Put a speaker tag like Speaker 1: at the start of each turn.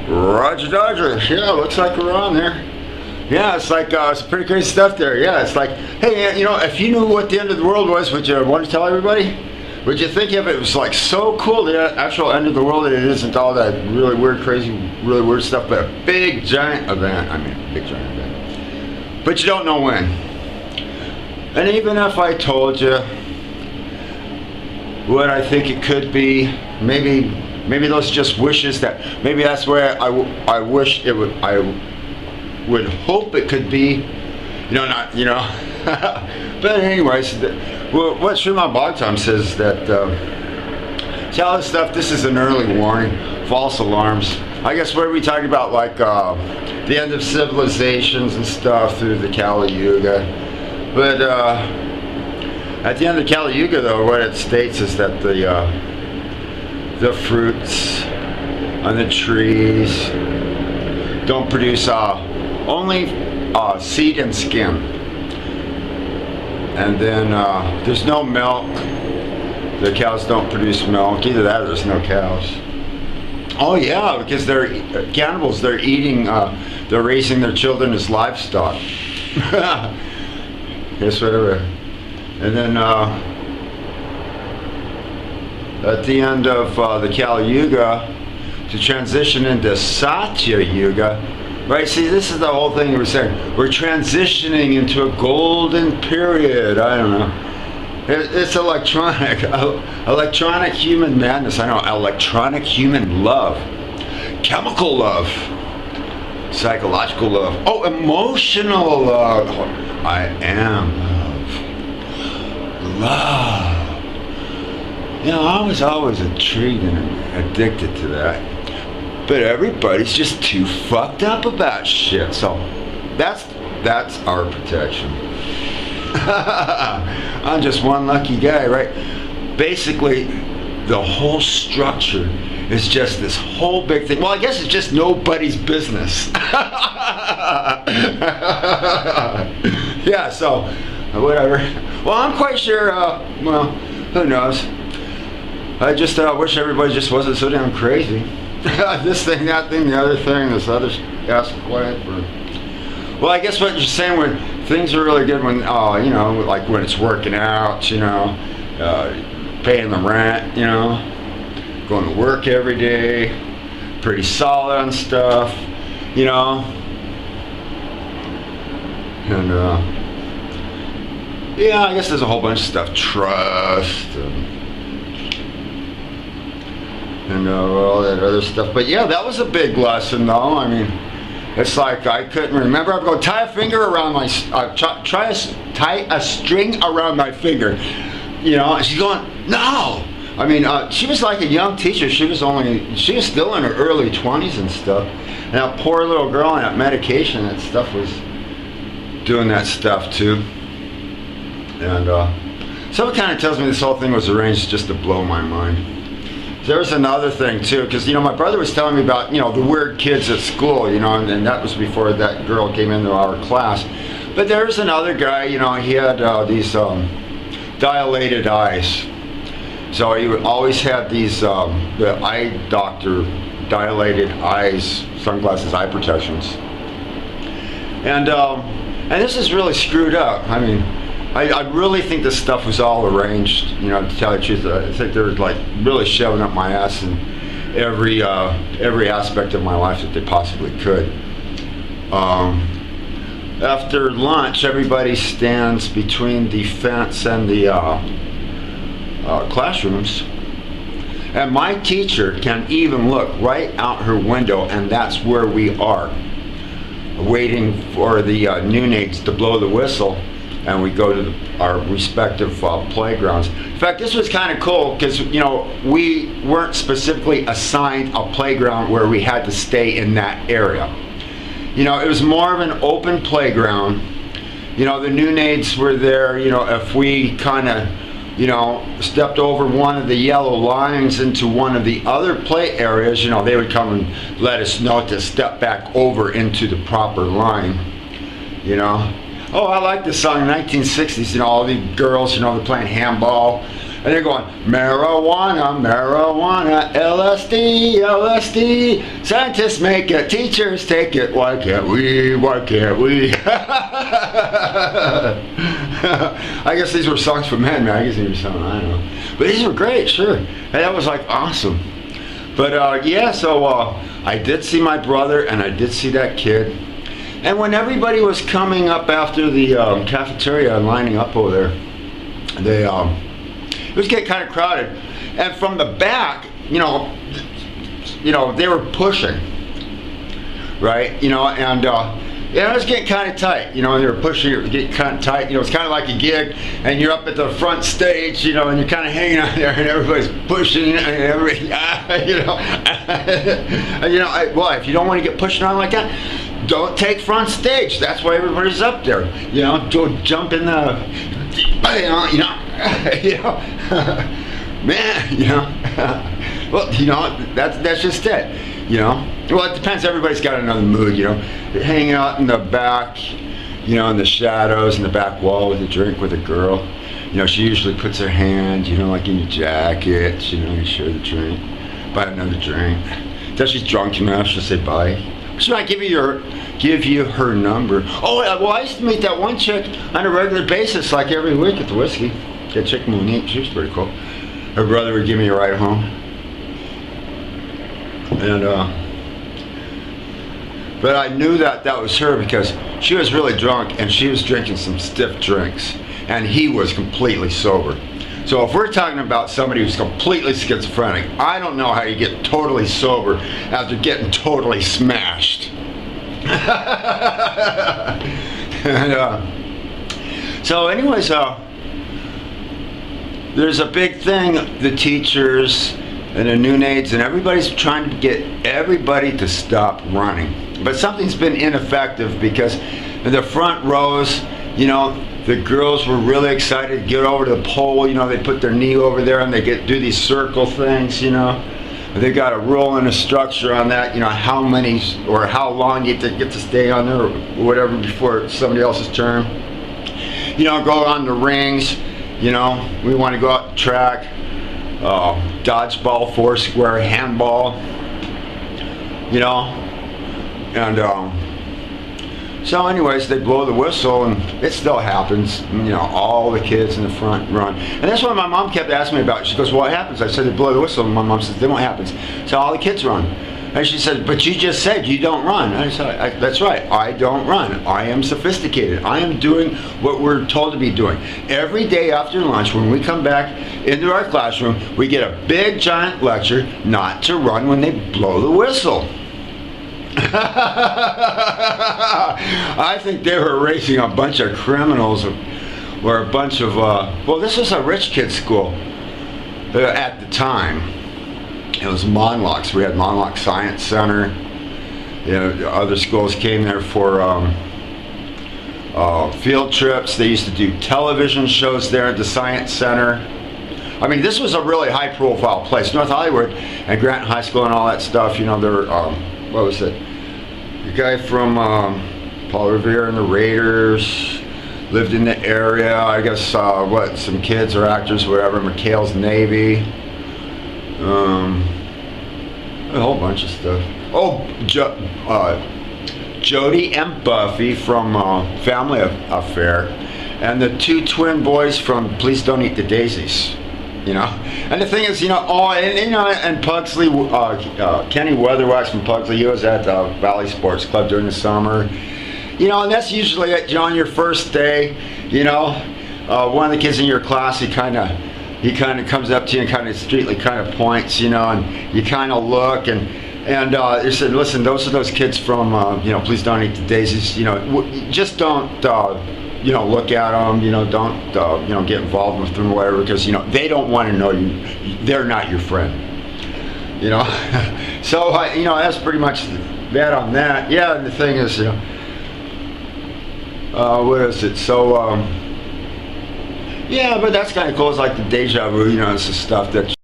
Speaker 1: Roger Dodger. Yeah, looks like we're on there. Yeah, it's like it's pretty crazy stuff there. Yeah, it's like, hey, you know, if you knew what the end of the world was, would you want to tell everybody? Would you think if it was like so cool, the actual end of the world, that it isn't all that really weird, crazy, really weird stuff, but a big, giant event. I mean, big, giant event. But you don't know when. And even if I told you what I think it could be, maybe those are just wishes, that maybe that's where I wish it would, I would hope it could be, you know, not, you know. But anyways, what Sri Bhagavatam says that, see all this stuff, this is an early warning, false alarms. I guess what are we talking about, like the end of civilizations and stuff through the Kali Yuga. But at the end of Kali Yuga, though, what it states is that the fruits on the trees don't produce only seed and skin. And then there's no milk. The cows don't produce milk. Either that or there's no cows. Oh yeah, because they're cannibals. They're eating, they're raising their children as livestock. Yes, whatever. And then at the end of the Kali Yuga, to transition into Satya Yuga, right? See, this is the whole thing we're saying. We're transitioning into a golden period. I don't know. It's electronic human madness. I know, electronic human love, chemical love, psychological love. Oh, emotional love. I am love. You know, I was always intrigued and addicted to that. But everybody's just too fucked up about shit. So that's our protection. I'm just one lucky guy, right? Basically, the whole structure is just this whole big thing. Well, I guess it's just nobody's business. Yeah, so whatever. Well, I'm quite sure, well, who knows? I just wish everybody just wasn't so damn crazy. This thing, that thing, the other thing, this other ass quiet. Well, I guess what you're saying, when things are really good, when, you know, like when it's working out, you know, paying the rent, you know, going to work every day, pretty solid on stuff, you know, and, yeah, I guess there's a whole bunch of stuff, trust, and all that other stuff. But yeah, that was a big lesson, though. I mean, it's like I couldn't remember. I'd go tie a finger around my, tie a string around my finger, you know. And she's going, no. I mean, she was like a young teacher. She was still in her early 20s and stuff. And that poor little girl on that medication, that stuff was doing that stuff too. And so it kind of tells me this whole thing was arranged just to blow my mind. There's another thing too, because, you know, my brother was telling me about, you know, the weird kids at school, you know, and that was before that girl came into our class. But there's another guy, you know, he had these dilated eyes. So he always had these, the eye doctor dilated eyes, sunglasses, eye protections. And this is really screwed up. I mean, I really think this stuff was all arranged, you know, to tell you the truth. I think they were like really shoving up my ass in every aspect of my life that they possibly could. After lunch, everybody stands between the fence and the classrooms. And my teacher can even look right out her window, and that's where we are, waiting for the neonates to blow the whistle. And we go to our respective playgrounds. In fact, this was kind of cool because, you know, we weren't specifically assigned a playground where we had to stay in that area. You know, it was more of an open playground. You know, the neonates were there. You know, if we kind of, you know, stepped over one of the yellow lines into one of the other play areas, you know, they would come and let us know to step back over into the proper line, you know. Oh, I like this song, 1960s, you know, all these girls, you know, they're playing handball, And they're going, marijuana, marijuana, LSD, LSD. Scientists make it, teachers take it. Why can't we? Why can't we? I guess these were songs from Men Magazine or something. I don't know. But these were great, sure. And that was like awesome. But yeah, so I did see my brother and I did see that kid. And when everybody was coming up after the cafeteria and lining up over there, it was getting kind of crowded. And from the back, you know, they were pushing, right? You know, and it was getting kind of tight. You know, and they were pushing, it was getting kind of tight. You know, it's kind of like a gig, and you're up at the front stage, you know, and you're kind of hanging out there, and everybody's pushing, and everybody, you know, and, you know, well, if you don't want to get pushed around like that, don't take front stage. That's why everybody's up there. You know, don't jump in the, man, you know. Well, you know, that's just it. You know. Well, it depends. Everybody's got another mood. You know, hanging out in the back, you know, in the shadows, in the back wall with a drink with a girl. You know, she usually puts her hand, you know, like in your jacket. You know, you share the drink, buy another drink. Until she's drunk enough, she'll say bye. She might give you her number. Oh, well, I used to meet that one chick on a regular basis, like every week at the whiskey. That chick Monique, she was pretty cool. Her brother would give me a ride home. And but I knew that was her because she was really drunk and she was drinking some stiff drinks, and he was completely sober. So if we're talking about somebody who's completely schizophrenic, I don't know how you get totally sober after getting totally smashed. And, so anyways, there's a big thing, the teachers and the noon aides and everybody's trying to get everybody to stop running. But something's been ineffective because in the front rows, you know, the girls were really excited to get over to the pole. You know, they put their knee over there and they do these circle things, you know. They got a rule and a structure on that, you know, how many or how long you get to stay on there or whatever before somebody else's turn. You know, go on the rings, you know, we want to go out the track, dodgeball, foursquare, handball, you know, and so anyways, they blow the whistle and it still happens. You know, all the kids in the front run. And that's what my mom kept asking me about. She goes, well, what happens? I said, they blow the whistle. And my mom says, then what happens? So all the kids run. And she said, but you just said you don't run. I said, that's right, I don't run. I am sophisticated. I am doing what we're told to be doing. Every day after lunch, when we come back into our classroom, we get a big giant lecture not to run when they blow the whistle. I think they were raising a bunch of criminals or a bunch of, well, this was a rich kid's school at the time. It was Monlocks. We had Monlock Science Center. You know, other schools came there for field trips. They used to do television shows there at the Science Center. I mean, this was a really high-profile place. North Hollywood and Grant High School and all that stuff, you know, there were, what was it? The guy from Paul Revere and the Raiders lived in the area. I guess, some kids or actors, whatever, McHale's Navy. A whole bunch of stuff. Oh, Jody and Buffy from Family Affair, and the two twin boys from Please Don't Eat the Daisies. You know, and the thing is, you know, and Pugsley, Kenny Weatherwax from Pugsley, he was at the Valley Sports Club during the summer. You know, and that's usually it, you know, on your first day. You know, one of the kids in your class, he kind of comes up to you and kind of discreetly kind of points, you know, and you kind of look and he said, listen, those are those kids from, you know, Please Don't Eat the Daisies. You know, just don't. You know, look at them, you know, don't, you know, get involved with them or whatever, because, you know, they don't want to know you, they're not your friend, you know. So, you know, that's pretty much that on that. Yeah, and the thing is, you know, what is it? So, yeah, but that's kind of cool. It's like the deja vu, you know, it's the stuff that